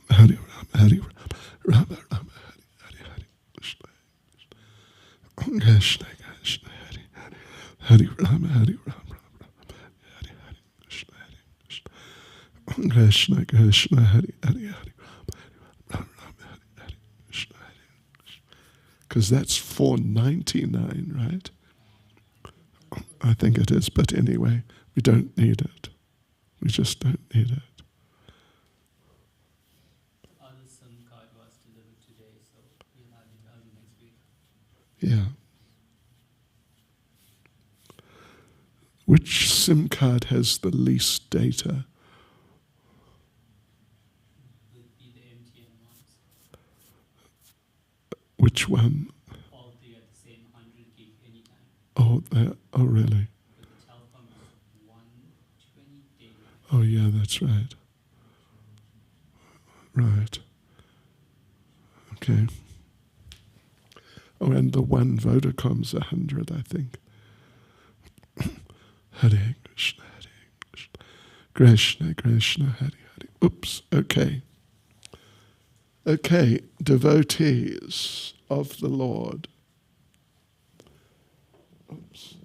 Hare Rama, Hare Rama, Rama Rama, Hare Hare, Hare Krishna, Krishna Krishna, Hare Hare, Hare Rama, Hare Rama, Rama Hare Hare, Krishna Hare Krishna, Krishna Krishna, Hare Hare, Hare Rama, Rama Hare Hare, Krishna Hare Krishna. Because that's 499, right? I think it is, but anyway, we don't need it. We just don't need it. Other SIM card was delivered today, so we'll have it early next week. Yeah. Which SIM card has the least data? Would be the MTN ones. Which one? All three are the same, 100 gig anytime. Oh, really? But the Telcom is 120 daily. Oh, yeah, that's right. Right. Okay. Oh, and the one Vodacom's 100, I think. Hare Krishna, Hare Krishna, Krishna Krishna, Hare Hare. Oops, okay. Okay, devotees of the Lord. Oops.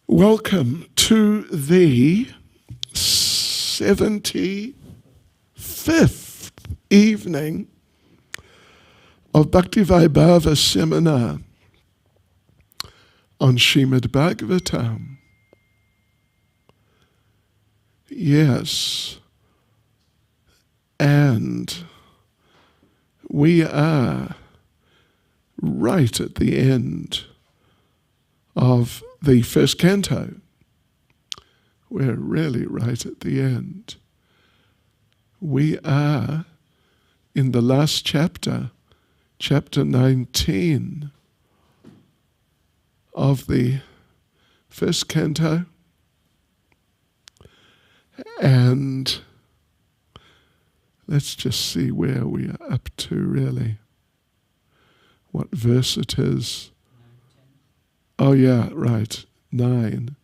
Welcome to the 75th evening of Bhakti Vaibhava seminar on Srimad Bhagavatam. Yes, and we are right at the end of the first canto. We're really right at the end. We are in the last chapter, chapter 19 of the first canto. And let's just see where we are up to, really. What verse it is. 9, 10. Oh, yeah, right. 9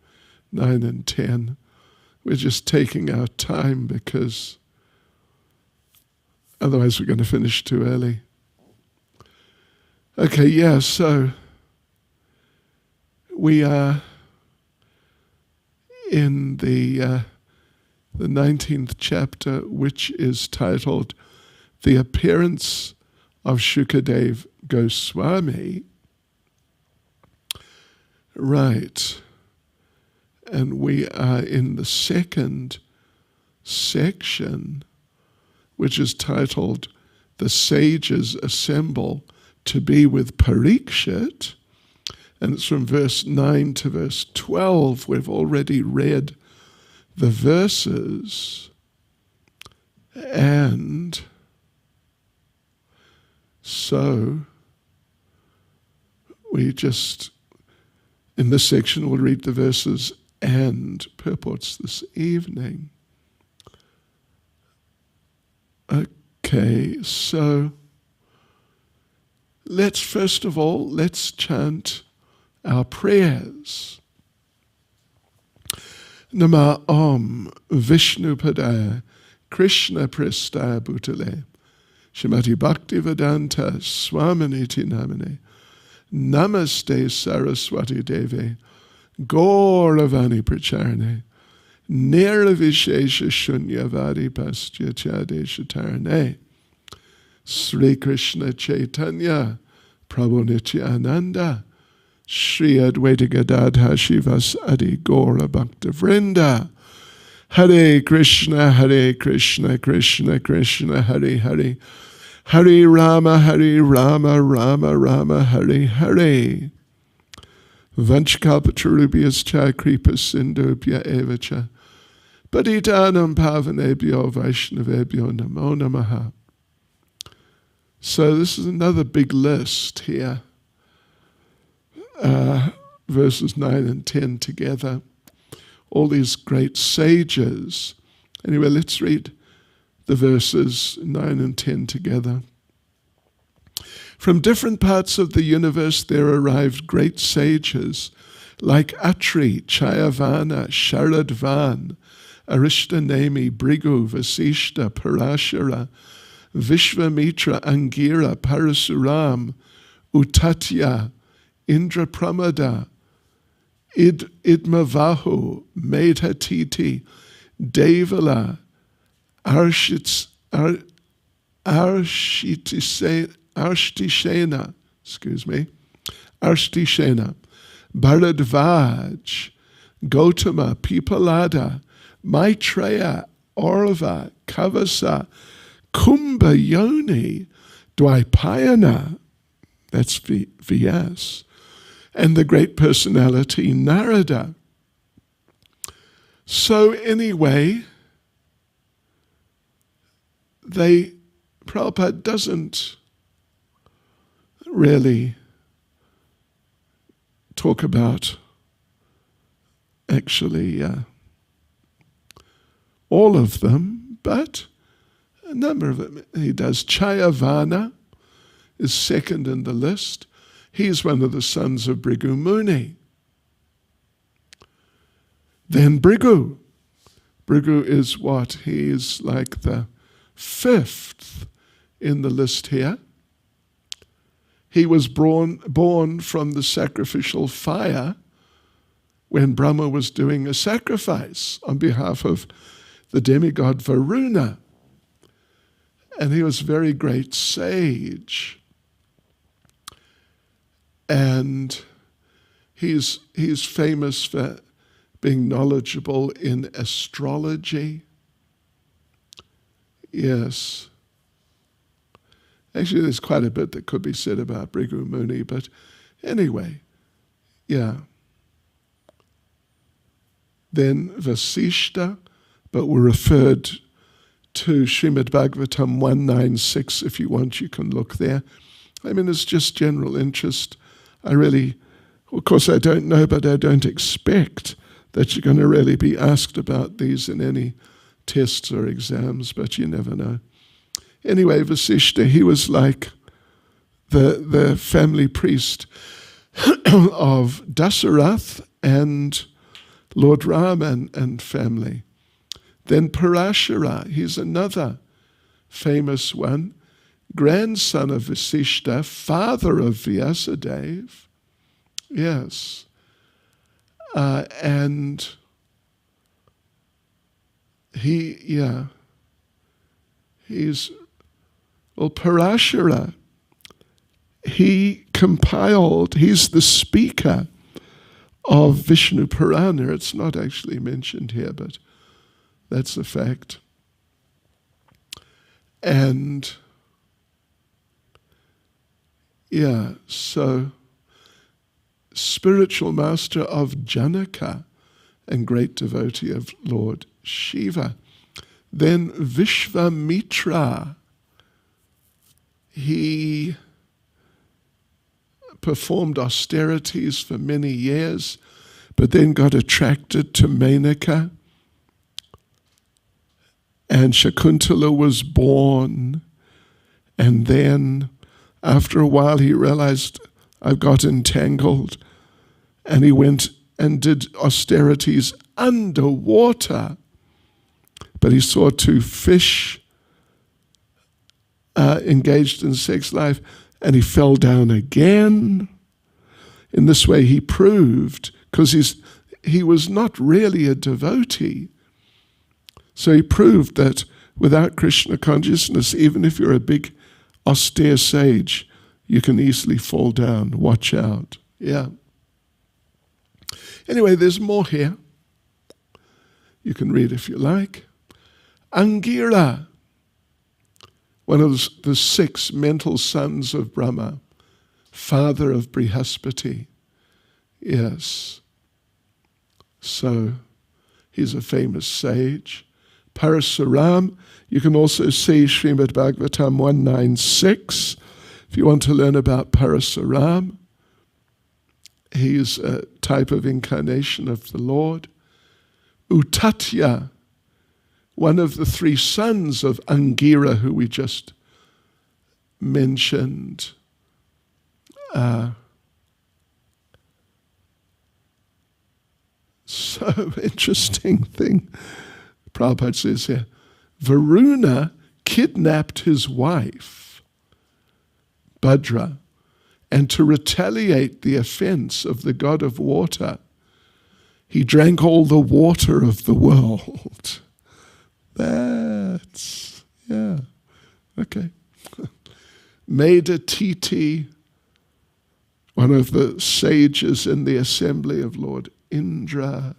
and 10. We're just taking our time because otherwise we're going to finish too early. Okay, yeah, so we are in the 19th chapter, which is titled The Appearance of Shukadev Goswami. Right. And we are in the second section, which is titled The Sages Assemble to Be with Parikshit. And it's from verse 9 to verse 12. We've already read the verses. And so we just, in this section, we'll read the verses and purports this evening. Okay, so let's chant our prayers. Nama Om Vishnu Padaya Krishna Prestaya Bhutale Shrimati Bhakti Vedanta Swaminiti Namane Namaste Saraswati Deve Gauravani Pracharane Nirvishesha Shunyavadi Pastya Chadesha Tarane Sri Krishna Chaitanya Prabhu Nityananda Shri Advaita Gadadha Shivas Adi Gaura Bhakta Vrinda Hare Krishna Krishna Krishna Hare Hare Hare Rama Rama Rama Hare Hare Vanchkalpatarubhyascha Kripa Sindhubhya Evacha Patitanam Pavanebhyo Vaishnavebhyo Namo Namaha. So this is another big list here. Verses 9 and 10 together. All these great sages. Anyway, let's read the verses 9 and 10 together. From different parts of the universe there arrived great sages like Atri, Chayavana, Sharadvan, Arishtanemi, Brigu, Vasishta, Parashara, Vishvamitra, Angira, Parasuram, Utatya, Indrapramada, Idmavahu, Medhatiti, Devala, Arshitishena, Arshitishena, Bharadvaj, Gautama, Pipalada, Maitreya, Orva, Kavasa, Kumbhayoni, Dwaipayana, that's Vyas, and the great personality Narada. So anyway, Prabhupada doesn't really talk about actually all of them, but a number of them he does. Chayavana is second in the list. He's one of the sons of Bhrigu Muni. Then Bhrigu. Bhrigu is what? He's like the fifth in the list here. He was born from the sacrificial fire when Brahma was doing a sacrifice on behalf of the demigod Varuna. And he was a very great sage. And he's famous for being knowledgeable in astrology. Yes. Actually, there's quite a bit that could be said about Bhrigu Muni, but anyway, yeah. Then Vasishta, but we're referred to Srimad Bhagavatam 196. If you want, you can look there. I mean, it's just general interest. Of course, I don't know, but I don't expect that you're going to really be asked about these in any tests or exams, but you never know. Anyway, Vasishta, he was like the family priest of Dasarath and Lord Ram and family. Then Parashara, he's another famous one, grandson of Vasishta, father of Vyasadeva. Yes. And Parashara, he's the speaker of Vishnu Purana. It's not actually mentioned here, but that's a fact. And so spiritual master of Janaka and great devotee of Lord Shiva. Then Vishvamitra, he performed austerities for many years, but then got attracted to Menaka, and Shakuntala was born, and then after a while he realized, I've got entangled, and he went and did austerities underwater, but he saw two fish engaged in sex life, and he fell down again. In this way he proved, because he was not really a devotee, so he proved that without Krishna consciousness, even if you're a big austere sage, you can easily fall down. Watch out. Yeah. Anyway, there's more here. You can read if you like. Angira, one of the 6 mental sons of Brahma, father of Brihaspati. Yes. So he's a famous sage. Parasuram, you can also see Srimad Bhagavatam 196 if you want to learn about Parasuram. He's a type of incarnation of the Lord. Utatya, one of the 3 sons of Angira, who we just mentioned. So interesting thing. Prabhupada says here, Varuna kidnapped his wife, Bhadra, and to retaliate the offense of the god of water, he drank all the water of the world. That's, yeah, okay. Medatiti, one of the sages in the assembly of Lord Indra.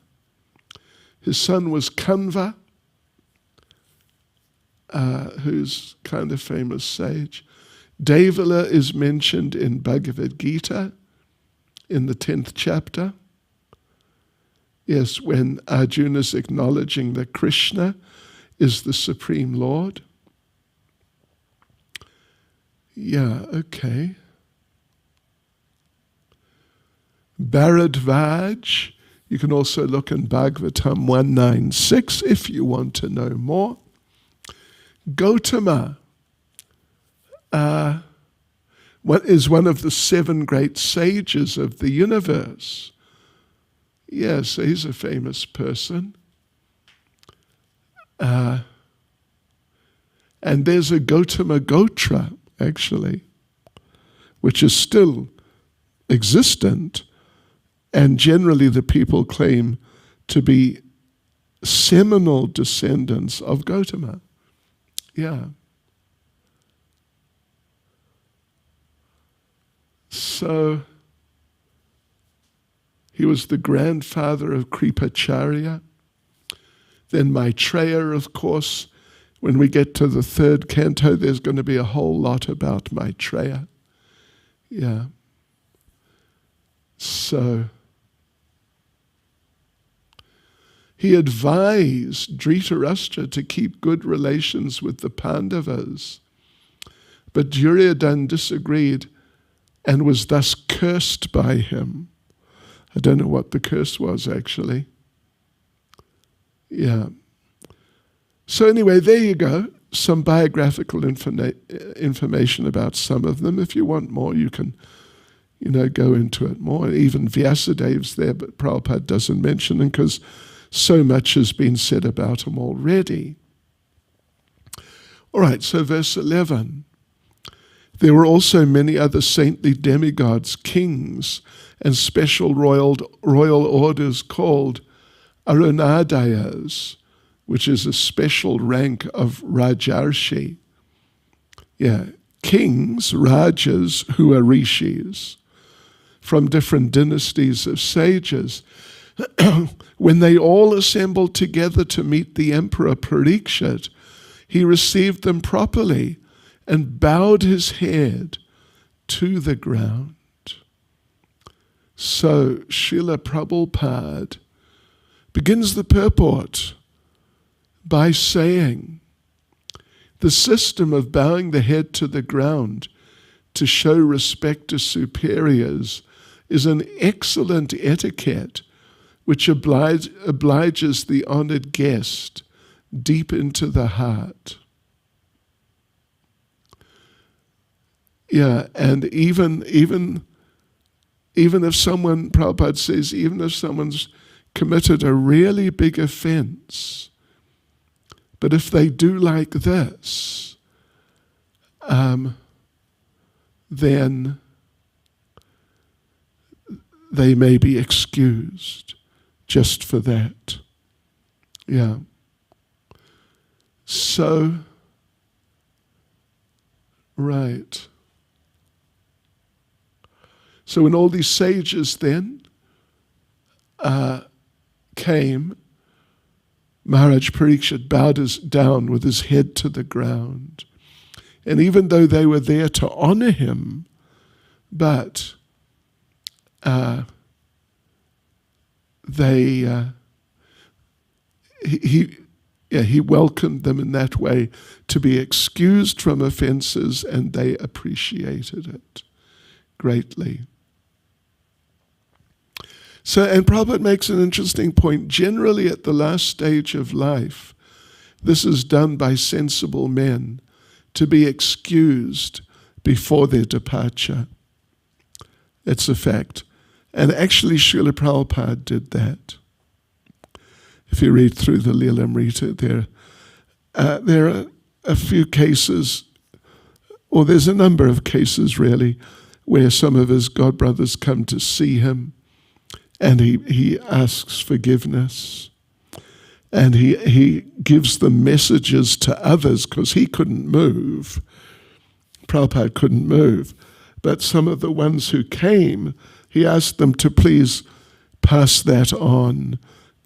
His son was Kanva, who's kind of famous sage. Devala is mentioned in Bhagavad Gita in the 10th chapter. Yes, when Arjuna is acknowledging that Krishna is the Supreme Lord. Yeah, okay. Bharadvaj, you can also look in Bhagavatam 196 if you want to know more. Gautama is one of the 7 great sages of the universe. Yes, he's a famous person. And there's a Gautama Gotra, actually, which is still existent, and generally the people claim to be seminal descendants of Gautama. Yeah. So he was the grandfather of Kripacharya. Then Maitreya, of course. When we get to the 3rd canto, there's going to be a whole lot about Maitreya. Yeah. So he advised Dhritarashtra to keep good relations with the Pandavas. But Duryodhana disagreed and was thus cursed by him. I don't know what the curse was, actually. Yeah. So anyway, there you go. Some biographical information about some of them. If you want more, you can, go into it more. Even Vyasadev's there, but Prabhupada doesn't mention them because so much has been said about him already. All right, so verse 11. There were also many other saintly demigods, kings, and special royal orders called Arunadayas, which is a special rank of Rajarshi. Yeah, kings, Rajas, who are rishis, from different dynasties of sages. When they all assembled together to meet the Emperor Parikshit, he received them properly and bowed his head to the ground. So Srila Prabhupada begins the purport by saying, the system of bowing the head to the ground to show respect to superiors is an excellent etiquette which obliges the honored guest deep into the heart. Yeah, and even if someone, Prabhupada says, even if someone's committed a really big offense, but if they do like this, then they may be excused just for that. Yeah. So, right. So when all these sages then came, Maharaj Parikshit bowed down with his head to the ground. And even though they were there to honor him, but he welcomed them in that way to be excused from offenses, and they appreciated it greatly. So, and Prabhupada makes an interesting point. Generally, at the last stage of life, this is done by sensible men to be excused before their departure. It's a fact. And actually, Srila Prabhupada did that. if you read through the Lilamrita, there are a few cases, or there's a number of cases really, where some of his godbrothers come to see him, and he asks forgiveness, and he gives them messages to others because he couldn't move. Prabhupada couldn't move. But some of the ones who came, he asked them to please pass that on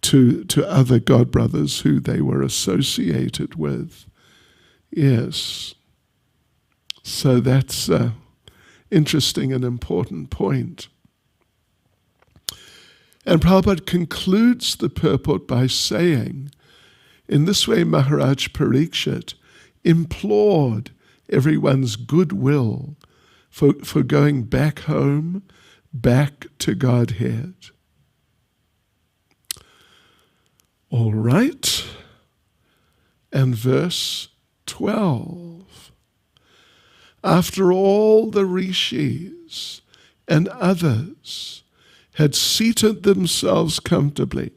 to other godbrothers who they were associated with. Yes. So that's an interesting and important point. And Prabhupada concludes the purport by saying, in this way Maharaj Parikshit implored everyone's goodwill for going back home, back to Godhead. All right. And verse 12. After all the rishis and others had seated themselves comfortably,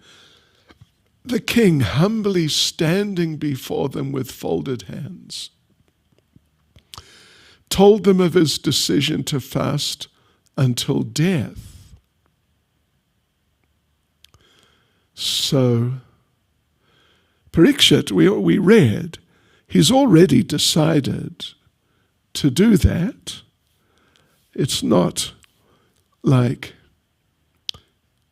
the king humbly standing before them with folded hands, told them of his decision to fast until death. So, Parikshit, we read, he's already decided to do that. It's not like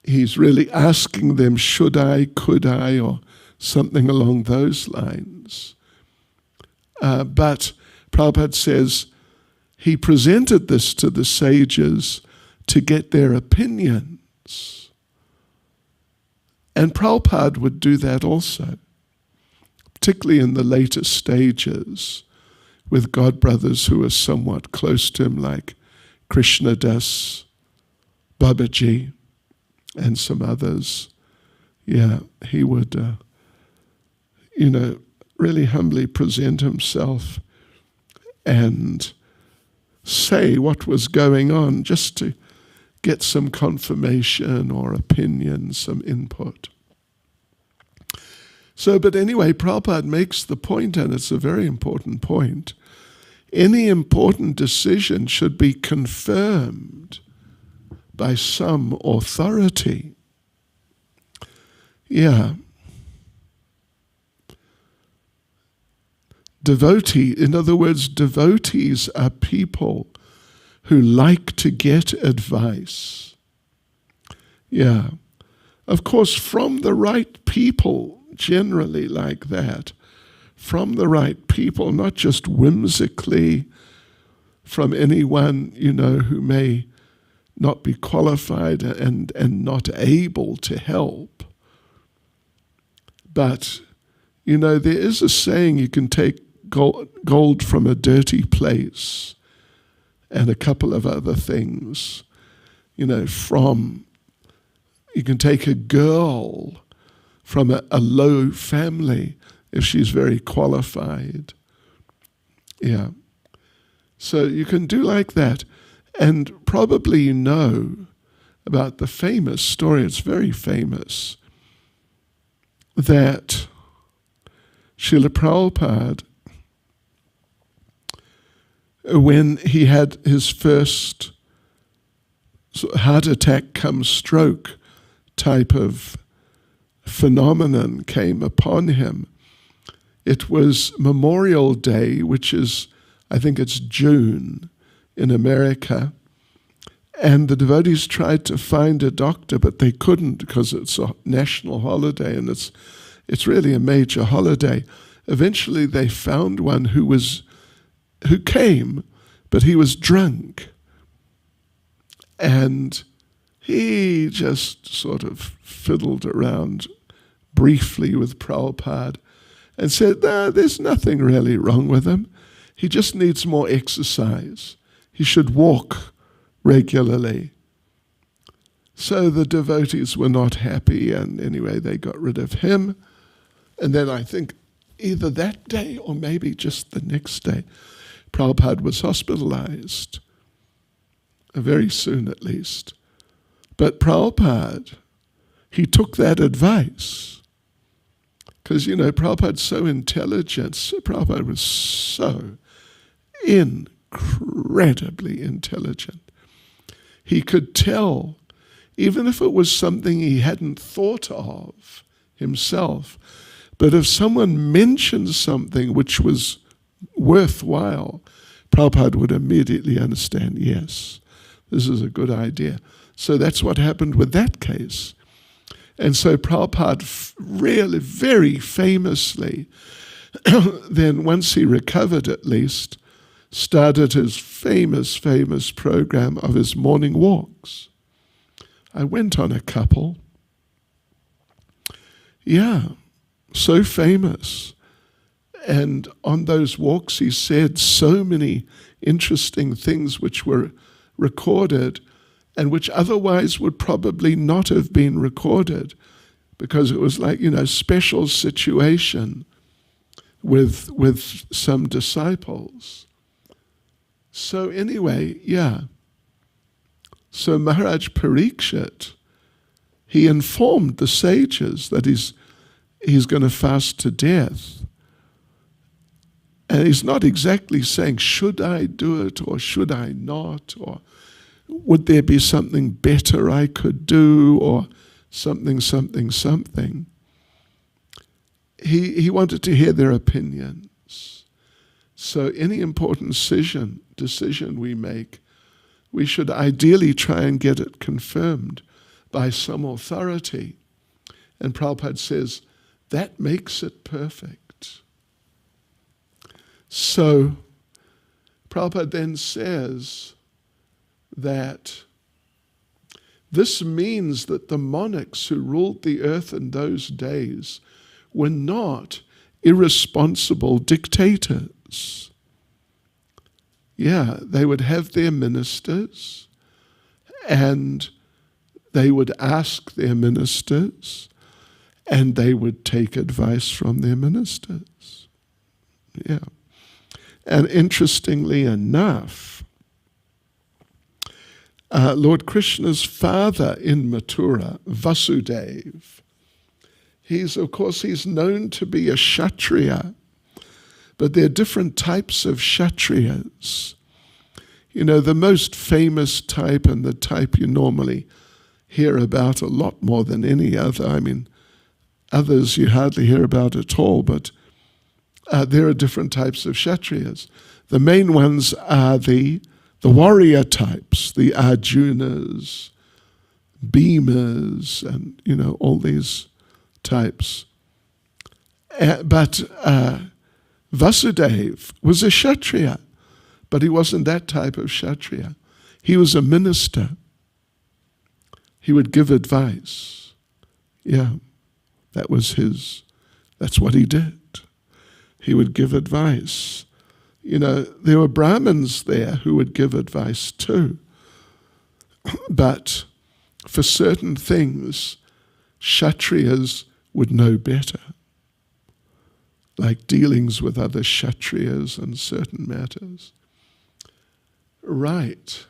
he's really asking them, should I, could I, or something along those lines. But Prabhupada says he presented this to the sages to get their opinions. And Prabhupada would do that also, particularly in the later stages with godbrothers who are somewhat close to him, like Krishnadas, Babaji, and some others. Yeah, he would, really humbly present himself and say what was going on just to get some confirmation or opinion, some input. So, but anyway, Prabhupada makes the point, and it's a very important point. Any important decision should be confirmed by some authority. Yeah. Devotee, in other words, devotees are people who like to get advice. Yeah. Of course, from the right people, generally like that, from the right people, not just whimsically from anyone, who may not be qualified and not able to help. But, there is a saying, you can take gold from a dirty place and a couple of other things, you can take a girl from a low family if she's very qualified. Yeah. So you can do like that. And probably you know about the famous story, it's very famous, that Srila Prabhupada, when he had his first heart attack come stroke type of phenomenon came upon him, it was Memorial Day, which is, I think it's June in America, and the devotees tried to find a doctor, but they couldn't because it's a national holiday and it's really a major holiday. Eventually they found one who came, but he was drunk. And he just sort of fiddled around briefly with Prabhupada and said, there's nothing really wrong with him. He just needs more exercise. He should walk regularly. So the devotees were not happy, and anyway, they got rid of him. And then I think either that day or maybe just the next day, Prabhupada was hospitalized, very soon at least. But Prabhupada, he took that advice Because, Prabhupada's so intelligent. Prabhupada was so incredibly intelligent. He could tell, even if it was something he hadn't thought of himself, but if someone mentioned something which was worthwhile, Prabhupada would immediately understand, yes, this is a good idea. So that's what happened with that case. And so Prabhupada really, very famously, then once he recovered at least, started his famous program of his morning walks. I went on a couple. Yeah, so famous. And on those walks he said so many interesting things which were recorded and which otherwise would probably not have been recorded, because it was like, special situation with some disciples. So anyway, yeah. So Maharaj Parikshit, he informed the sages that he's going to fast to death. And he's not exactly saying, should I do it or should I not? Or would there be something better I could do, or something. He wanted to hear their opinions. So any important decision we make, we should ideally try and get it confirmed by some authority. And Prabhupada says, that makes it perfect. So Prabhupada then says that this means that the monarchs who ruled the earth in those days were not irresponsible dictators. Yeah, they would have their ministers, and they would ask their ministers, and they would take advice from their ministers. Yeah. And interestingly enough, Lord Krishna's father in Mathura, Vasudeva, he's known to be a Kshatriya, but there are different types of Kshatriyas. The most famous type, and the type you normally hear about a lot more than any other, others you hardly hear about at all, but there are different types of Kshatriyas. The main ones are the warrior types, the Arjunas, Bhimas, and all these types. But Vasudeva was a Kshatriya, but he wasn't that type of Kshatriya. He was a minister. He would give advice. Yeah, that's what he did. He would give advice. There were Brahmins there who would give advice too. But for certain things, Kshatriyas would know better, like dealings with other Kshatriyas and certain matters. Right.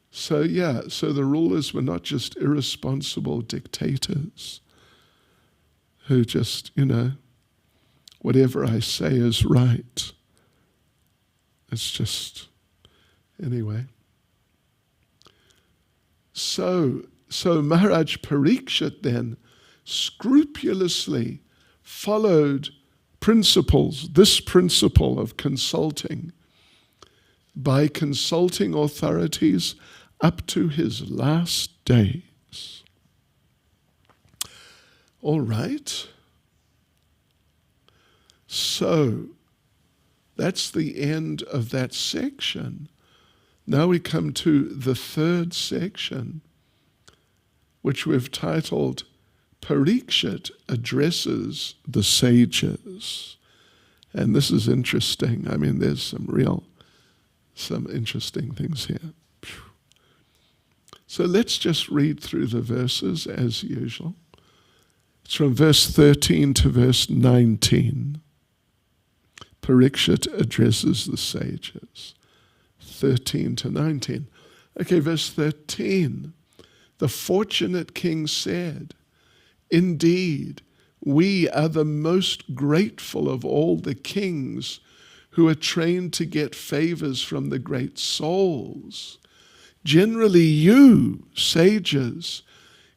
So the rulers were not just irresponsible dictators who just, whatever I say is right. It's just, anyway. So Maharaj Parikshit then scrupulously followed this principle of consulting, by consulting authorities up to his last days. All right. So that's the end of that section. Now we come to the third section, which we've titled Parikshit Addresses the Sages. And this is interesting. There's some interesting things here. So let's just read through the verses as usual. It's from verse 13 to verse 19. Parikshit addresses the sages. 13 to 19. Okay, verse 13. The fortunate king said, "Indeed, We are the most grateful of all the kings who are trained to get favors from the great souls. Generally, you, sages,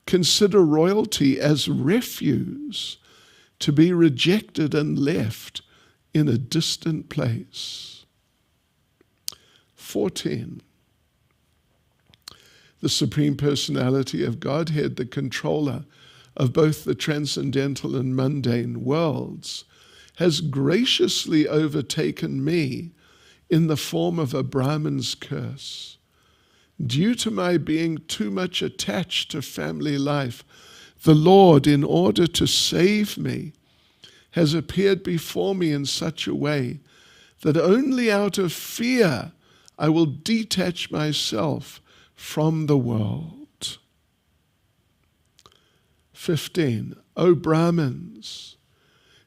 consider royalty as refuse, to be rejected and left in a distant place. 14. The Supreme Personality of Godhead, the controller of both the transcendental and mundane worlds, has graciously overtaken me in the form of a Brahman's curse. Due to my being too much attached to family life, the Lord, in order to save me, has appeared before me in such a way that only out of fear I will detach myself from the world. 15. O Brahmins,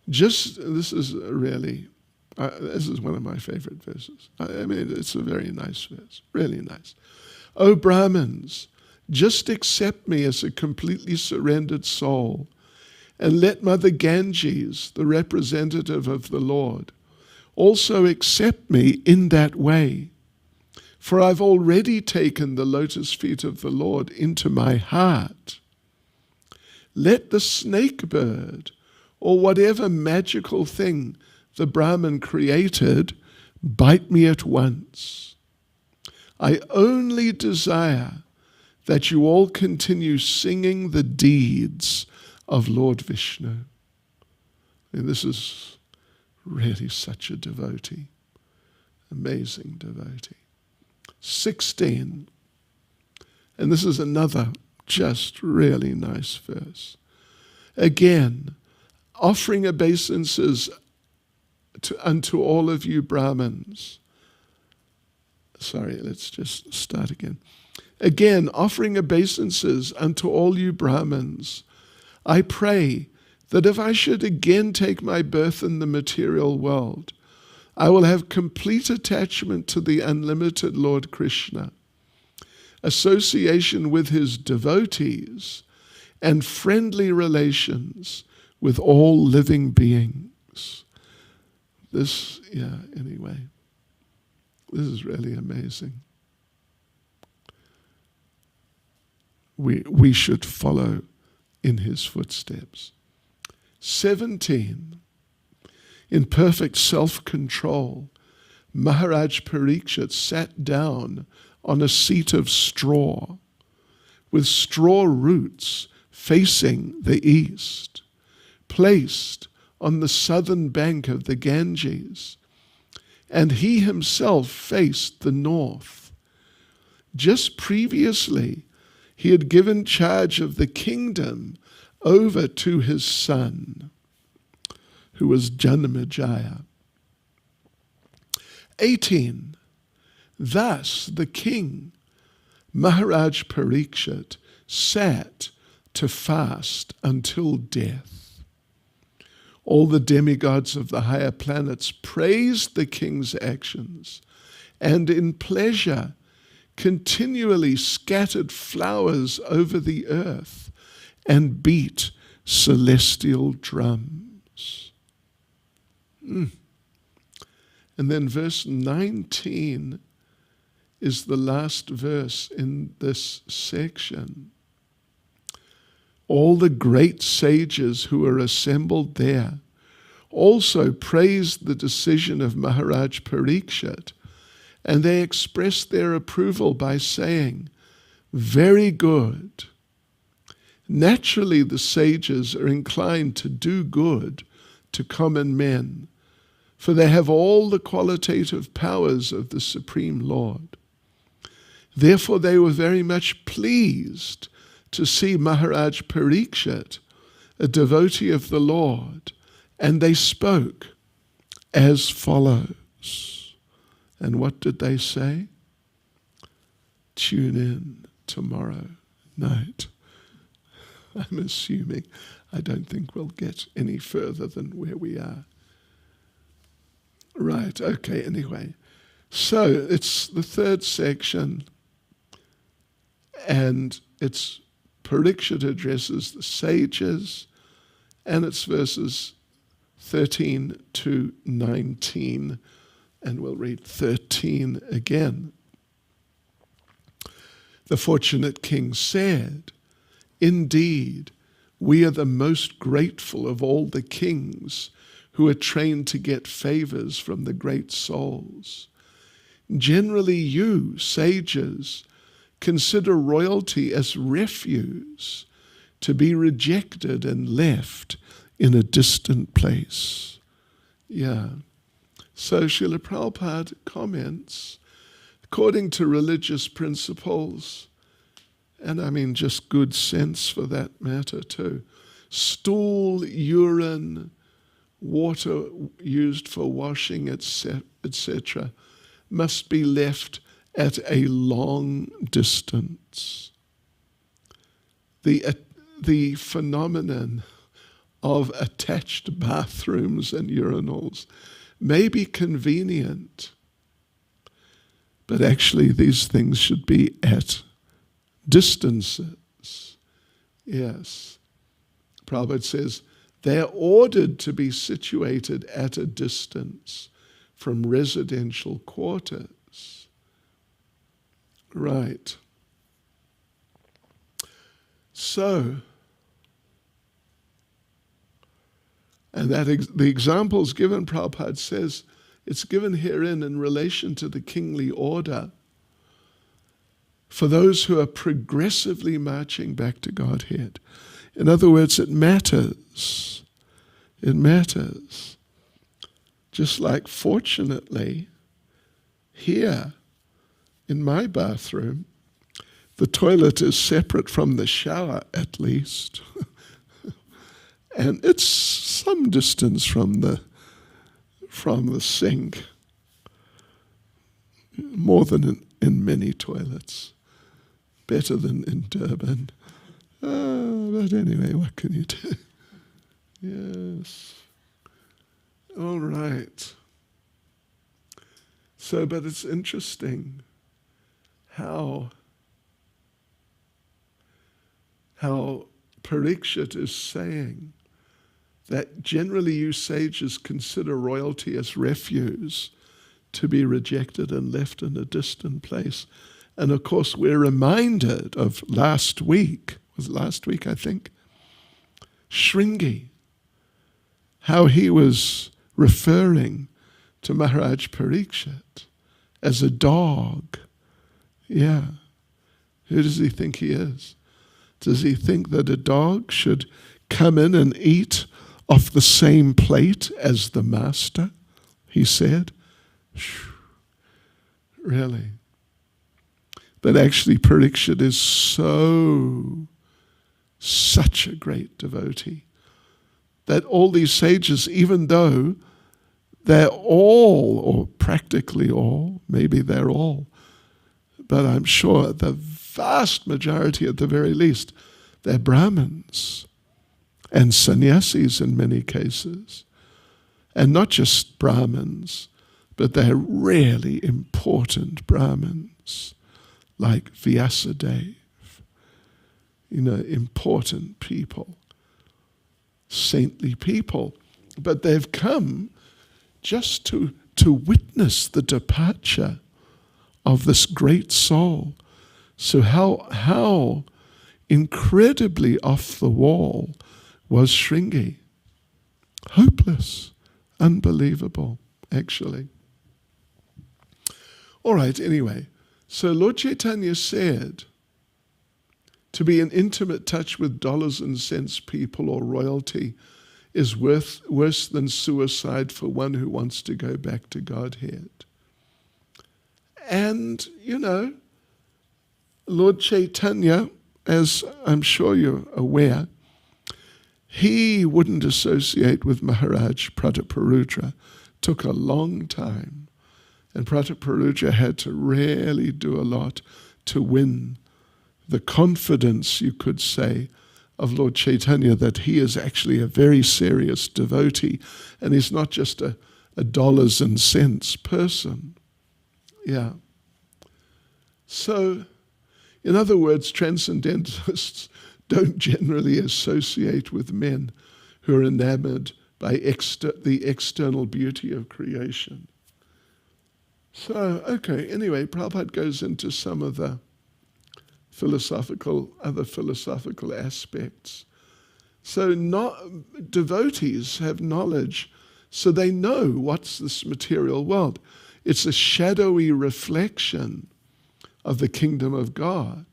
this is one of my favorite verses. I mean, it's a very nice verse, really nice. O Brahmins, just accept me as a completely surrendered soul, and let Mother Ganges, the representative of the Lord, also accept me in that way. For I've already taken the lotus feet of the Lord into my heart. Let the snake bird, or whatever magical thing the Brahman created, bite me at once. I only desire that you all continue singing the deeds of Lord Vishnu. And this is really such a devotee, amazing devotee. 16, and this is another just really nice verse. Again, offering obeisances unto all of you Brahmins. Sorry, let's just start again. Again, offering obeisances unto all you Brahmins, I pray that if I should again take my birth in the material world, I will have complete attachment to the unlimited Lord Krishna, association with his devotees, and friendly relations with all living beings. Anyway, this is really amazing. We should follow in his footsteps. 17. In perfect self-control, Maharaj Parikshit sat down on a seat of straw, with straw roots facing the east, placed on the southern bank of the Ganges, and he himself faced the north. Just previously, he had given charge of the kingdom over to his son, who was Janamejaya. 18. Thus the king, Maharaj Parikshit, sat to fast until death. All the demigods of the higher planets praised the king's actions, and in pleasure continually scattered flowers over the earth and beat celestial drums. And then verse 19 is the last verse in this section. All the great sages who are assembled there also praised the decision of Maharaj Parikshit, and they expressed their approval by saying, "Very good." Naturally, the sages are inclined to do good to common men, for they have all the qualitative powers of the Supreme Lord. Therefore, they were very much pleased to see Maharaj Parikshit, a devotee of the Lord, and they spoke as follows. And what did they say? Tune in tomorrow night. I'm assuming. I don't think we'll get any further than where we are. Right, okay, anyway. So it's the third section, and it's Parikshit addresses the sages, And it's verses 13 to 19. And we'll read 13 again. The fortunate king said, "Indeed, we are the most grateful of all the kings who are trained to get favors from the great souls. Generally you, sages, consider royalty as refuse, to be rejected and left in a distant place." Yeah. So Srila Prabhupada comments, according to religious principles, and I mean just good sense for that matter too, stool, urine, water used for washing, etc., must be left at a long distance. The phenomenon of attached bathrooms and urinals may be convenient, but actually these things should be at distances. Yes. Prabhupada says they're ordered to be situated at a distance from residential quarters. Right. So, and that the examples given, Prabhupada says, it's given herein in relation to the kingly order for those who are progressively marching back to Godhead. In other words, it matters. It matters. Just like, fortunately, here in my bathroom, the toilet is separate from the shower, at least. And it's some distance from the sink. More than in many toilets. Better than in Durban. But anyway, what can you do? Yes. All right. So, but it's interesting how Parikshit is saying that generally you sages consider royalty as refuse, to be rejected and left in a distant place. And of course we're reminded of last week, was it last week I think, Shringi, how he was referring to Maharaj Parikshit as a dog. Yeah. Who does he think he is? Does he think that a dog should come in and eat off the same plate as the master? He said. Really? But actually Parikshit is such a great devotee that all these sages, even though they're all, or practically all, maybe they're all, but I'm sure the vast majority at the very least, they're Brahmins and sannyasis in many cases. And not just Brahmins, but they're really important Brahmins, like Vyasadeva, important people, saintly people. But they've come just to witness the departure of this great soul. So how incredibly off the wall was Shringi. Hopeless, unbelievable, actually. All right, anyway, so Lord Chaitanya said to be in intimate touch with dollars and cents people or royalty is worse than suicide for one who wants to go back to Godhead. And, Lord Chaitanya, as I'm sure you're aware, he wouldn't associate with Maharaj Prataparudra. Took a long time. And Prataparudra had to really do a lot to win the confidence, you could say, of Lord Chaitanya that he is actually a very serious devotee and he's not just a dollars and cents person. Yeah. So, in other words, transcendentalists don't generally associate with men who are enamored by the external beauty of creation. So, okay, anyway, Prabhupada goes into some of the other philosophical aspects. So devotees have knowledge, so they know what's this material world. It's a shadowy reflection of the kingdom of God.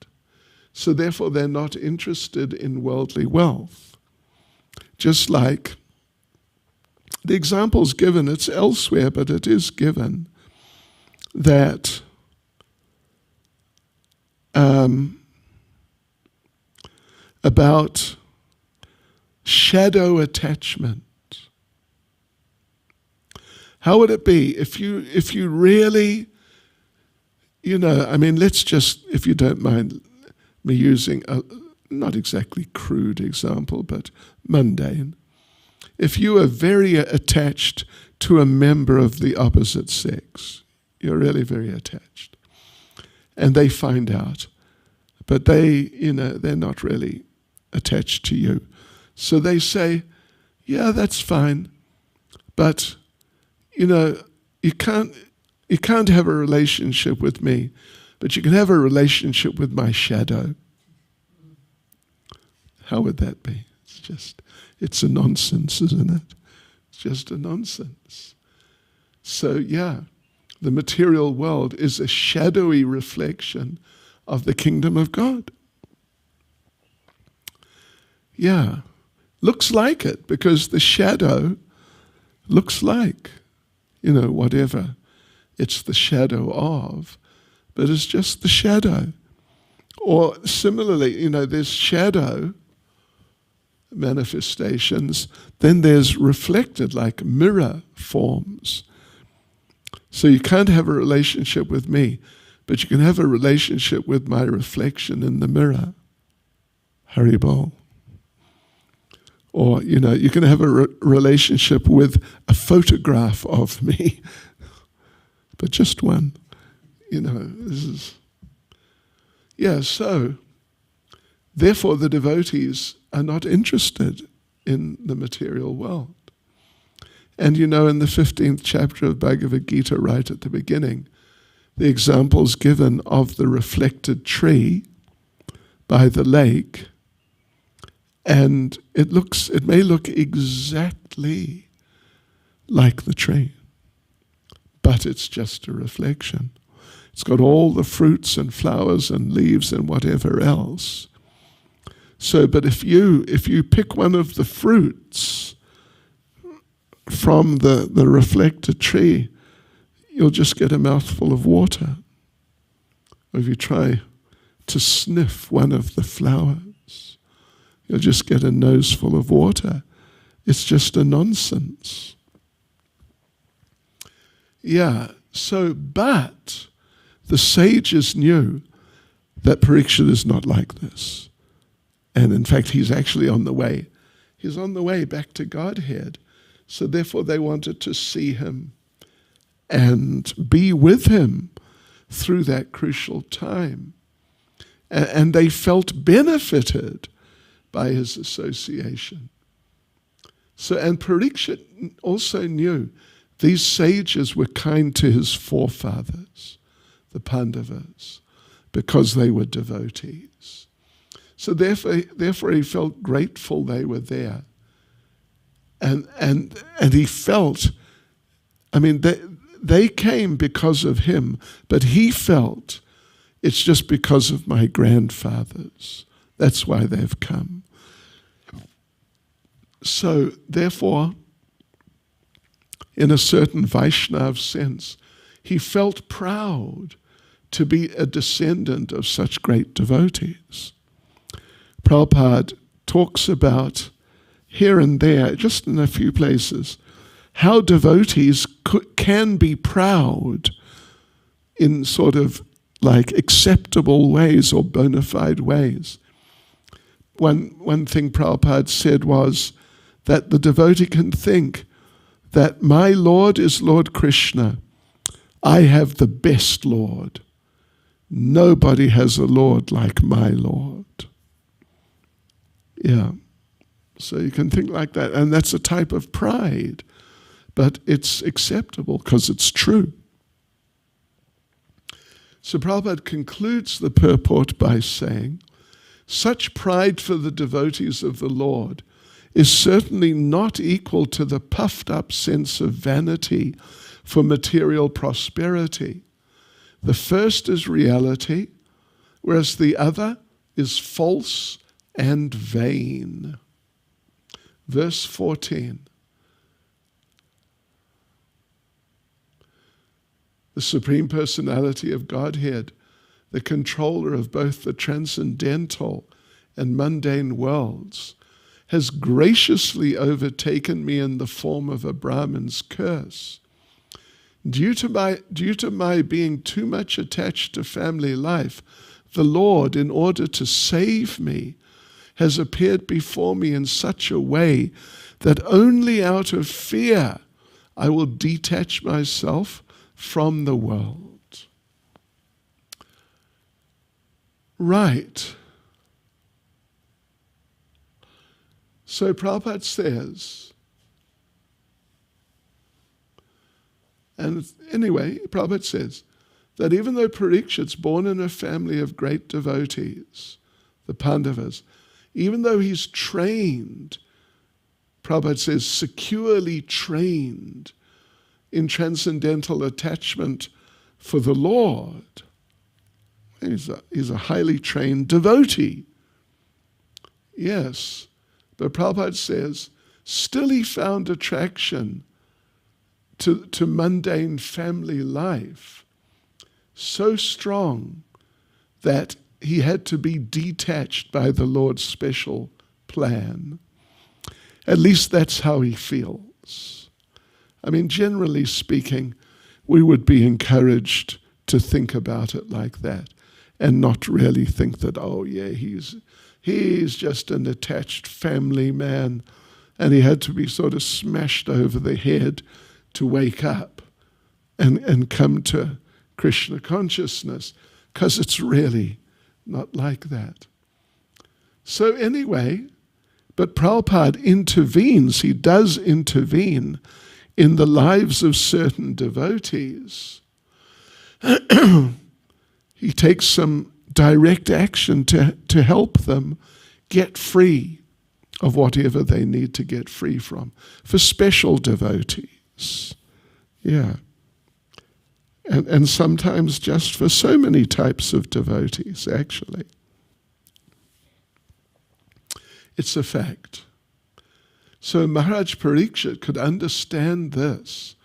So therefore they're not interested in worldly wealth. Just like the example's given, it's elsewhere, but it is given, that about shadow attachment. How would it be if you really, let's just, if you don't mind me using a not exactly crude example, but mundane. If you are very attached to a member of the opposite sex, you're really very attached, and they find out, but they're not really attached to you. So they say, yeah, that's fine, but you can't have a relationship with me, but you can have a relationship with my shadow. How would that be? It's a nonsense, isn't it? It's just a nonsense. So yeah, the material world is a shadowy reflection of the kingdom of God. Yeah, looks like it, because the shadow looks like, whatever it's the shadow of, but it's just the shadow. Or similarly, there's shadow manifestations, then there's reflected, like mirror forms. So you can't have a relationship with me, but you can have a relationship with my reflection in the mirror. Haribol. Or, you can have a relationship with a photograph of me, but just one. This is... Yeah, so, therefore the devotees are not interested in the material world. And in the 15th chapter of Bhagavad Gita, right at the beginning, the examples given of the reflected tree by the lake, and it may look exactly like the tree, but it's just a reflection. It's got all the fruits and flowers and leaves and whatever else. So, but if you pick one of the fruits from the reflected tree, you'll just get a mouthful of water. Or if you try to sniff one of the flowers, you'll just get a nose full of water. It's just a nonsense. Yeah, so, but the sages knew that Parikshit is not like this. And in fact, he's actually on the way. He's on the way back to Godhead. So therefore they wanted to see him and be with him through that crucial time. And they felt benefited by his association. So, and Parikshit also knew these sages were kind to his forefathers, the Pandavas, because they were devotees. So therefore he felt grateful they were there. And he felt, they came because of him, but he felt it's just because of my grandfathers. That's why they've come. So therefore, in a certain Vaishnav sense, he felt proud to be a descendant of such great devotees. Prabhupada talks about here and there, just in a few places, how devotees can be proud in sort of like acceptable ways or bona fide ways. One thing Prabhupada said was that the devotee can think that my Lord is Lord Krishna. I have the best Lord. Nobody has a Lord like my Lord. Yeah. So you can think like that. And that's a type of pride. But it's acceptable because it's true. So Prabhupada concludes the purport by saying, such pride for the devotees of the Lord is certainly not equal to the puffed up sense of vanity for material prosperity. The first is reality, whereas the other is false and vain. Verse 14. The Supreme Personality of Godhead, the controller of both the transcendental and mundane worlds, has graciously overtaken me in the form of a Brahmin's curse. Due to my being too much attached to family life, the Lord, in order to save me, has appeared before me in such a way that only out of fear I will detach myself from the world. Right. So Prabhupada says, and anyway, Prabhupada says that even though Parikshit's born in a family of great devotees, the Pandavas, even though he's trained, Prabhupada says, securely trained in transcendental attachment for the Lord, he's a highly trained devotee. Yes, but Prabhupada says, still he found attraction to mundane family life so strong that he had to be detached by the Lord's special plan. At least that's how he feels. I mean, generally speaking, we would be encouraged to think about it like that and not really think that, oh yeah, he's just an attached family man and he had to be sort of smashed over the head to wake up and come to Krishna consciousness, because it's really not like that. So anyway, but Prabhupada intervenes, he does intervene in the lives of certain devotees. He takes some direct action to help them get free of whatever they need to get free from, for special devotees. Yeah. And sometimes just for so many types of devotees, actually. It's a fact. So Maharaj Parikshit could understand this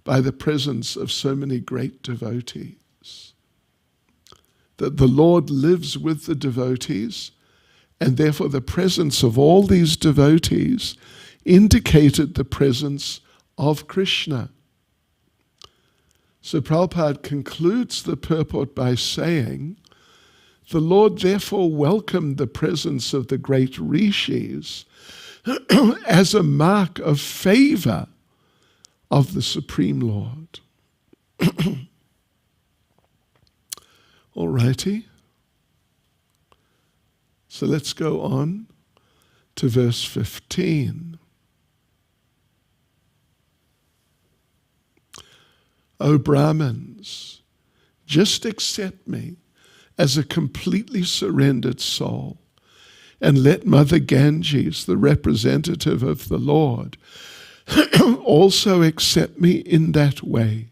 by the presence of so many great devotees. That the Lord lives with the devotees, and therefore the presence of all these devotees indicated the presence of Krishna. So Prabhupada concludes the purport by saying, the Lord therefore welcomed the presence of the great rishis as a mark of favor of the Supreme Lord. All righty. So let's go on to verse 15. O Brahmins, just accept me as a completely surrendered soul, and let Mother Ganges, the representative of the Lord, also accept me in that way.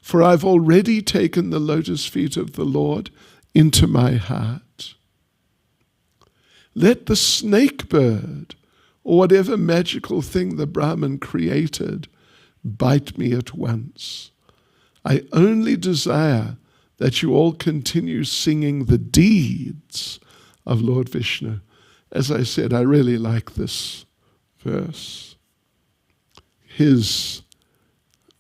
For I've already taken the lotus feet of the Lord into my heart. Let the snake bird, or whatever magical thing the Brahmin created, bite me at once. I only desire that you all continue singing the deeds of Lord Vishnu. As I said, I really like this verse. His,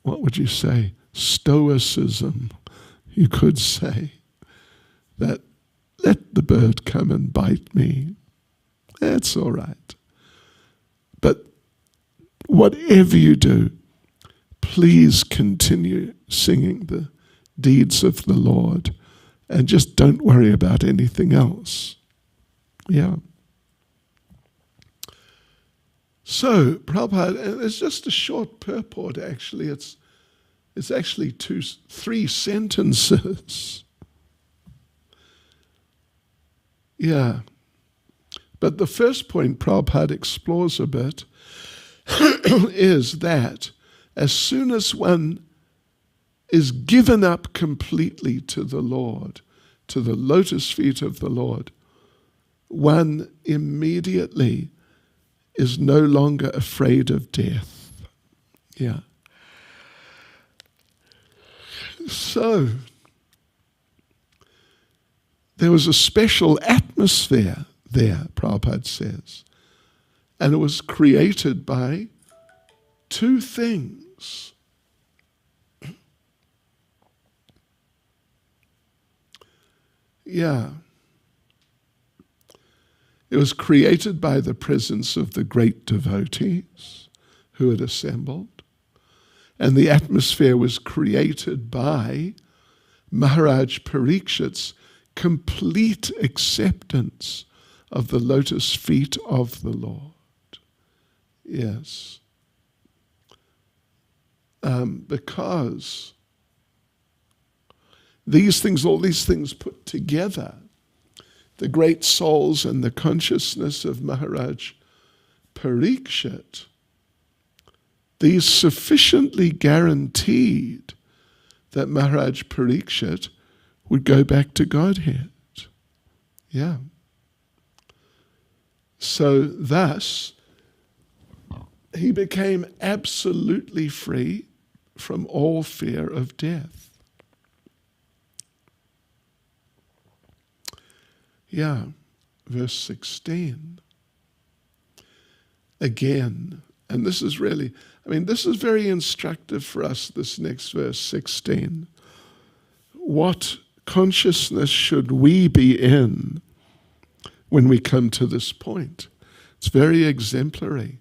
what would you say, stoicism, you could say, that let the bird come and bite me. That's all right. But whatever you do, please continue singing the deeds of the Lord and just don't worry about anything else. Yeah. So, Prabhupada, and it's just a short purport actually, it's actually three sentences. Yeah. But the first point Prabhupada explores a bit is that as soon as one is given up completely to the Lord, to the lotus feet of the Lord, one immediately is no longer afraid of death. Yeah. So, there was a special atmosphere there, Prabhupada says, and it was created by two things. Yeah. It was created by the presence of the great devotees who had assembled. And the atmosphere was created by Maharaj Parikshit's complete acceptance of the lotus feet of the Lord. Yes. Because all these things put together, the great souls and the consciousness of Maharaj Parikshit, these sufficiently guaranteed that Maharaj Parikshit would go back to Godhead. Yeah. So thus, he became absolutely free from all fear of death. Yeah, verse 16. Again, and this is really, this is very instructive for us, this next verse, 16. What consciousness should we be in when we come to this point? It's very exemplary.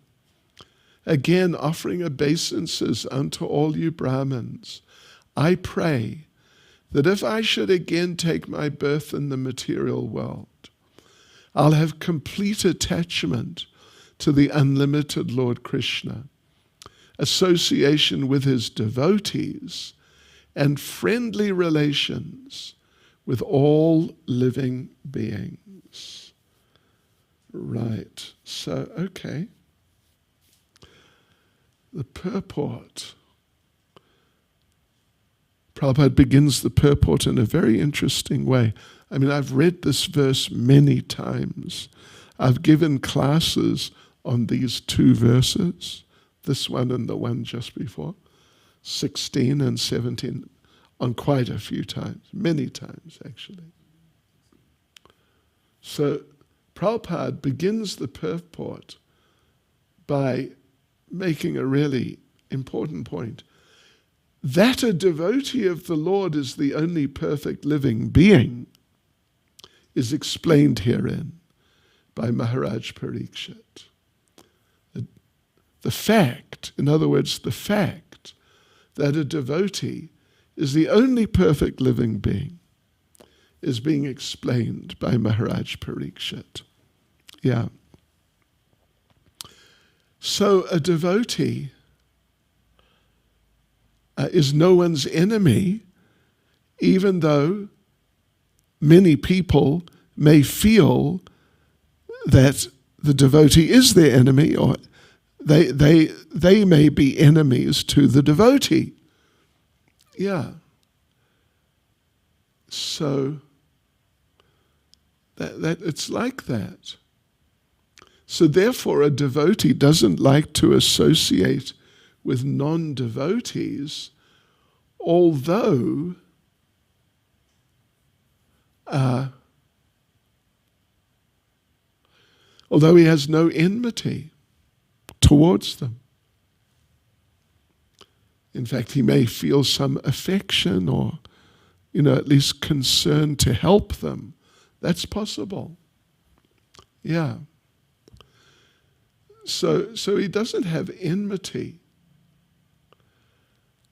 Again, offering obeisances unto all you Brahmins, I pray that if I should again take my birth in the material world, I'll have complete attachment to the unlimited Lord Krishna, association with his devotees, and friendly relations with all living beings. Right, so, okay. The purport. Prabhupada begins the purport in a very interesting way. I've read this verse many times. I've given classes on these two verses, this one and the one just before, 16 and 17, on quite a few times, many times actually. So Prabhupada begins the purport by making a really important point. That a devotee of the Lord is the only perfect living being is explained herein by Maharaj Parikshit. The fact, in other words, the fact that a devotee is the only perfect living being is being explained by Maharaj Parikshit. Yeah. So a devotee is no one's enemy, even though many people may feel that the devotee is their enemy, or they may be enemies to the devotee. Yeah. So that it's like that. So therefore, a devotee doesn't like to associate with non-devotees, although he has no enmity towards them. In fact, he may feel some affection or, at least concern to help them. That's possible. Yeah. So he doesn't have enmity.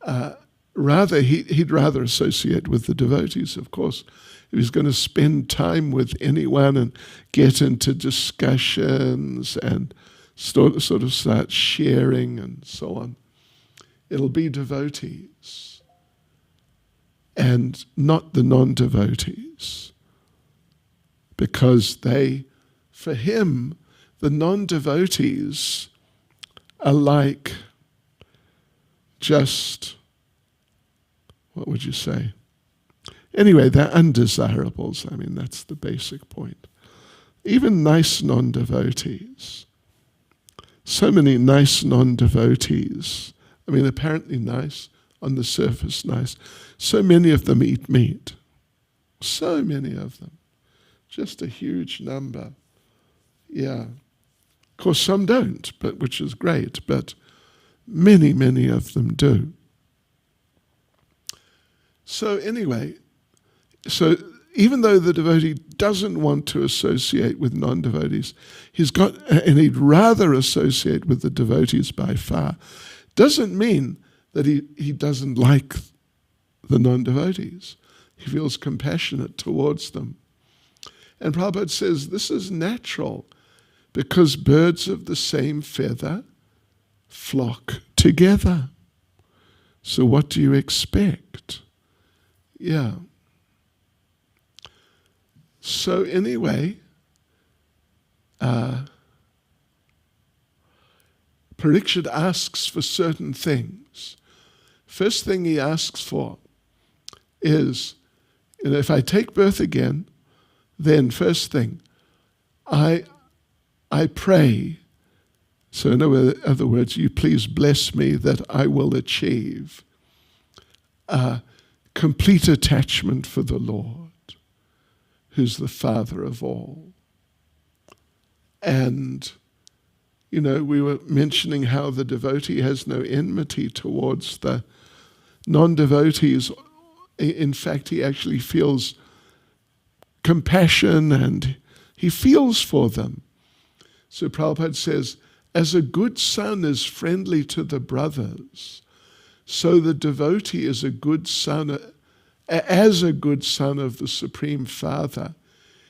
He'd rather associate with the devotees, of course. If he's going to spend time with anyone and get into discussions and sort of start sharing and so on, it'll be devotees and not the non-devotees. Because for him, the non-devotees are like just, what would you say? Anyway, they're undesirables. I mean, that's the basic point. Even nice non-devotees. So many nice non-devotees. I mean, apparently nice, on the surface nice. So many of them eat meat. So many of them. Just a huge number. Yeah. Of course, some don't, but which is great, but many, many of them do. So anyway, even though the devotee doesn't want to associate with non-devotees, and he'd rather associate with the devotees by far, doesn't mean that he doesn't like the non-devotees. He feels compassionate towards them. And Prabhupada says this is natural because birds of the same feather flock together. So what do you expect? Yeah. So anyway, Parikshit asks for certain things. First thing he asks for is, if I take birth again, then first thing, I pray, so in other words, you please bless me that I will achieve complete attachment for the Lord, who's the Father of all. And, we were mentioning how the devotee has no enmity towards the non-devotees. In fact, he actually feels compassion and he feels for them. So Prabhupada says, as a good son is friendly to the brothers, so the devotee is a good son, as a good son of the Supreme Father,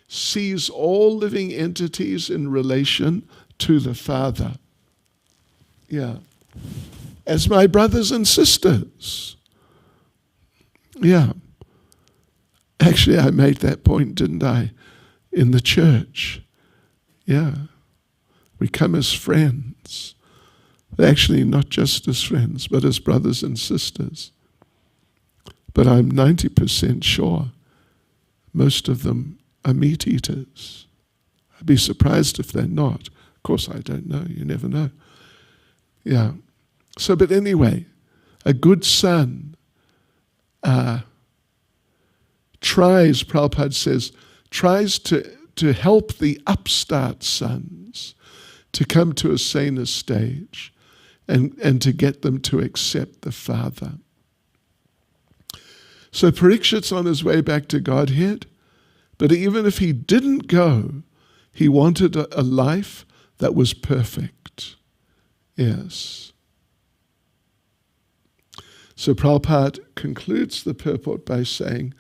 sees all living entities in relation to the Father. Yeah. As my brothers and sisters. Yeah. Actually, I made that point, didn't I, in the church? Yeah. We come as friends. Actually, not just as friends, but as brothers and sisters. But I'm 90% sure most of them are meat eaters. I'd be surprised if they're not. Of course, I don't know. You never know. Yeah. So, but anyway, a good son Prabhupada says, tries to help the upstart sons to come to a saner stage and to get them to accept the Father. So Parikshit's on his way back to Godhead, but even if he didn't go, he wanted a life that was perfect. Yes. So Prabhupada concludes the purport by saying,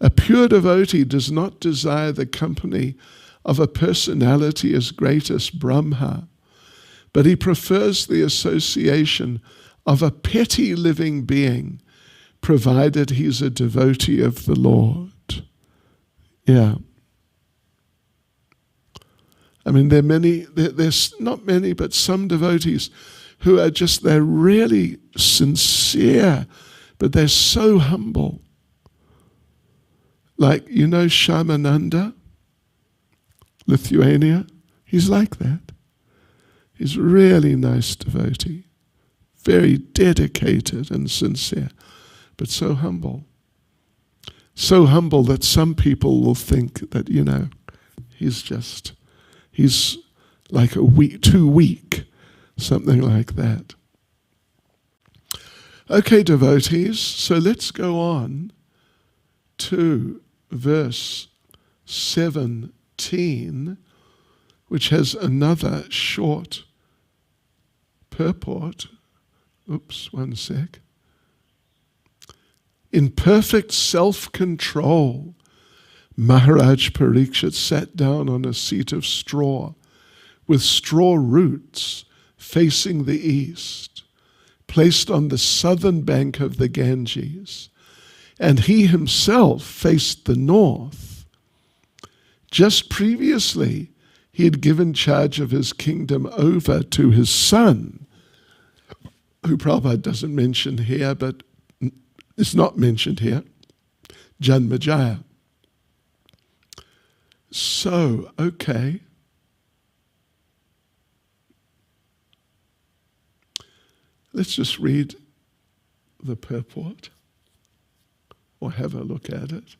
a pure devotee does not desire the company of a personality as great as Brahma, but he prefers the association of a petty living being, provided he's a devotee of the Lord. Yeah. I mean, there's not many, but some devotees who are they're really sincere, but they're so humble. Like, Shamananda, Lithuania, he's like that. He's a really nice devotee, very dedicated and sincere, but so humble. So humble that some people will think that, he's like too weak, something like that. Okay, devotees, so let's go on to verse 17, which has another short purport. Oops, one sec. In perfect self-control, Maharaj Parikshit sat down on a seat of straw with straw roots facing the east, placed on the southern bank of the Ganges, and he himself faced the north. Just previously, he had given charge of his kingdom over to his son, who Prabhupada doesn't mention here, but is not mentioned here, Janmajaya. So, okay. Let's just read the purport, or have a look at it.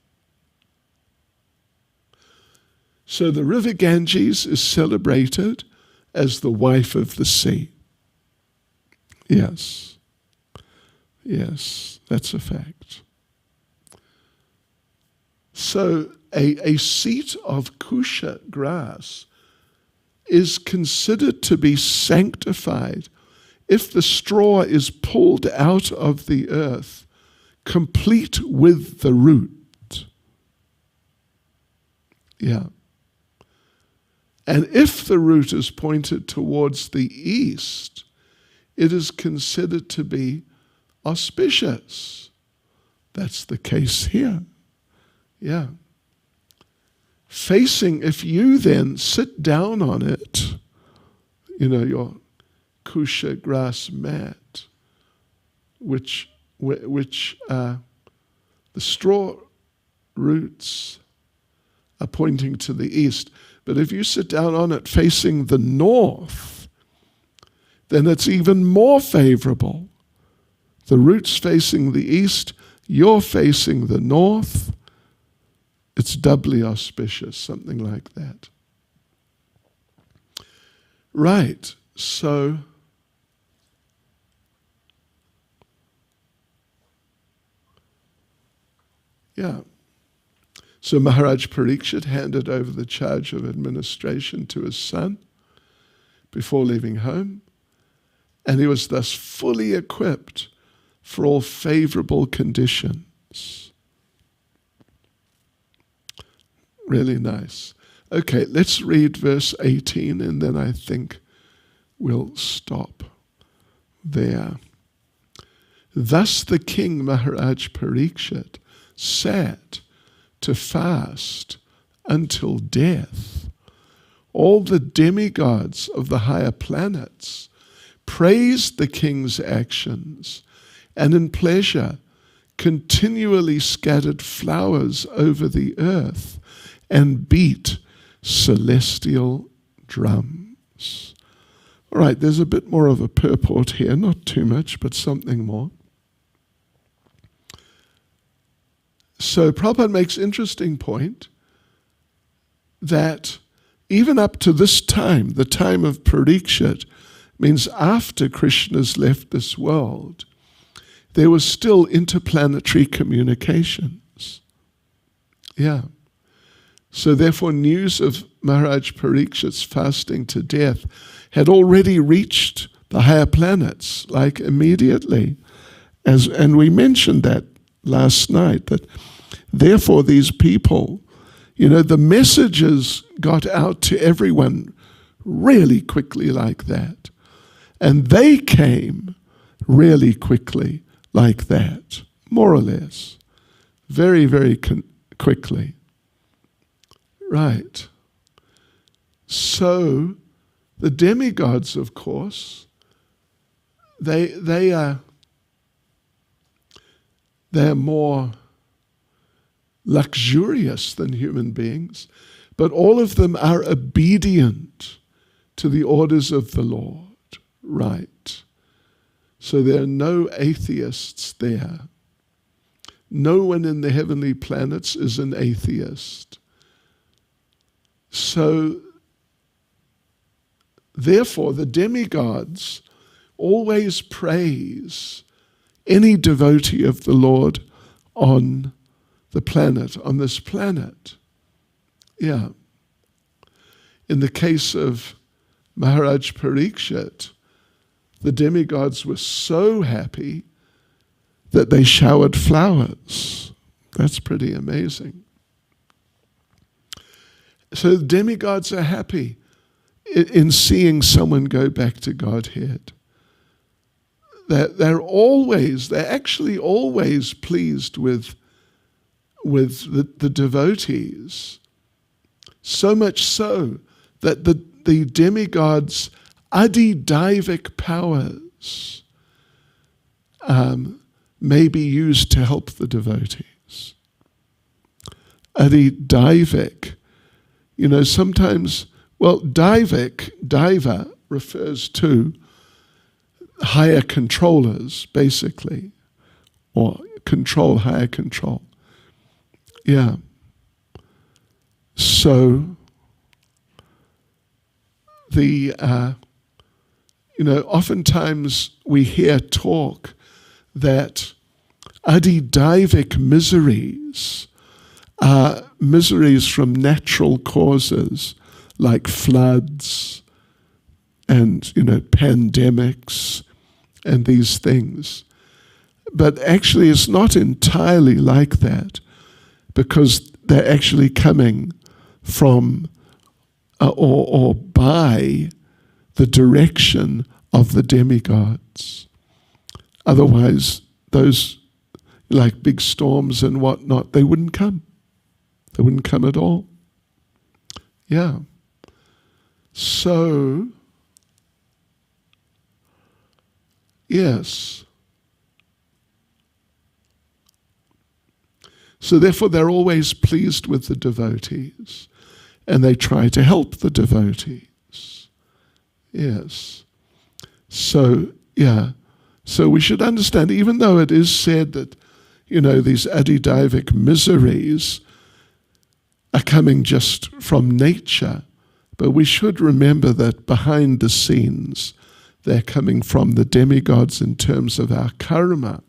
So the river Ganges is celebrated as the wife of the sea. Yes. Yes, that's a fact. So a seat of kusha grass is considered to be sanctified if the straw is pulled out of the earth, complete with the root. Yeah. And if the root is pointed towards the east, it is considered to be auspicious. That's the case here. Yeah. Facing, if you then sit down on it, your kusha grass mat, which the straw roots are pointing to the east. But if you sit down on it facing the north, then it's even more favorable. The roots facing the east, you're facing the north. It's doubly auspicious, something like that. Right, so yeah. So Maharaj Parikshit handed over the charge of administration to his son before leaving home, and he was thus fully equipped for all favorable conditions. Really nice. Okay, let's read verse 18, and then I think we'll stop there. Thus the king Maharaj Parikshit sat to fast until death. All the demigods of the higher planets praised the king's actions, and in pleasure continually scattered flowers over the earth and beat celestial drums. All right, there's a bit more of a purport here, not too much, but something more. So Prabhupada makes an interesting point that even up to this time, the time of Parikshit, means after Krishna's left this world, there was still interplanetary communications. Yeah. So therefore news of Maharaj Parikshit's fasting to death had already reached the higher planets, like immediately. And we mentioned that last night, that therefore these people, the messages got out to everyone really quickly like that. And they came really quickly like that, more or less. Very, very quickly. Right. So the demigods, of course, they are more luxurious than human beings, but all of them are obedient to the orders of the Lord. Right. So there are no atheists there. No one in the heavenly planets is an atheist. So, therefore, the demigods always praise any devotee of the Lord on the planet, on this planet. Yeah. In the case of Maharaj Parikshit, the demigods were so happy that they showered flowers. That's pretty amazing. So the demigods are happy. in seeing someone go back to Godhead. They're actually always pleased with the devotees. So much so that the demigods' adidaivic powers may be used to help the devotees. Adidaivic, sometimes, daiva refers to higher controllers, basically, or higher control. Yeah. So, oftentimes we hear talk that adidaivic miseries are miseries from natural causes like floods and, pandemics and these things. But actually it's not entirely like that, because they're actually coming from or by the direction of the demigods. Otherwise, those like big storms and whatnot, they wouldn't come. They wouldn't come at all. Yeah. So, yes. So therefore they're always pleased with the devotees, and they try to help the devotees. Yes. So, yeah. So we should understand, even though it is said that, these adidaivic miseries are coming just from nature, but we should remember that behind the scenes, they're coming from the demigods in terms of our karma.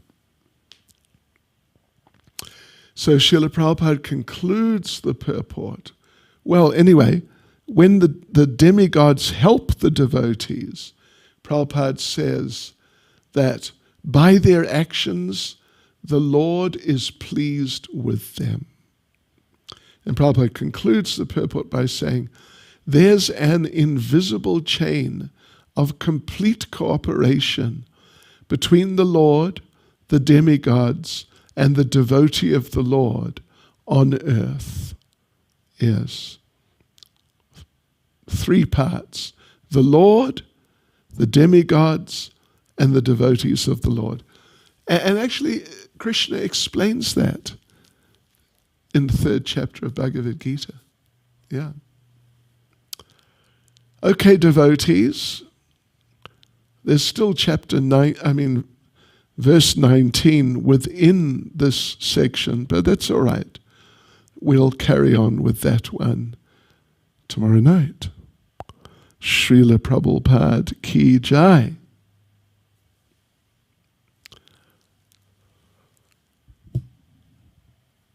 So Srila Prabhupada concludes the purport. Well, anyway, when the demigods help the devotees, Prabhupada says that by their actions, the Lord is pleased with them. And Prabhupada concludes the purport by saying, there's an invisible chain of complete cooperation between the Lord, the demigods, and the devotee of the Lord on earth. Yes. 3 parts. The Lord, the demigods, and the devotees of the Lord. And actually, Krishna explains that in the 3rd chapter of Bhagavad Gita. Yeah. Okay, devotees. There's still verse 19 within this section, but that's all right. We'll carry on with that one tomorrow night. Srila Prabhupada Ki Jai.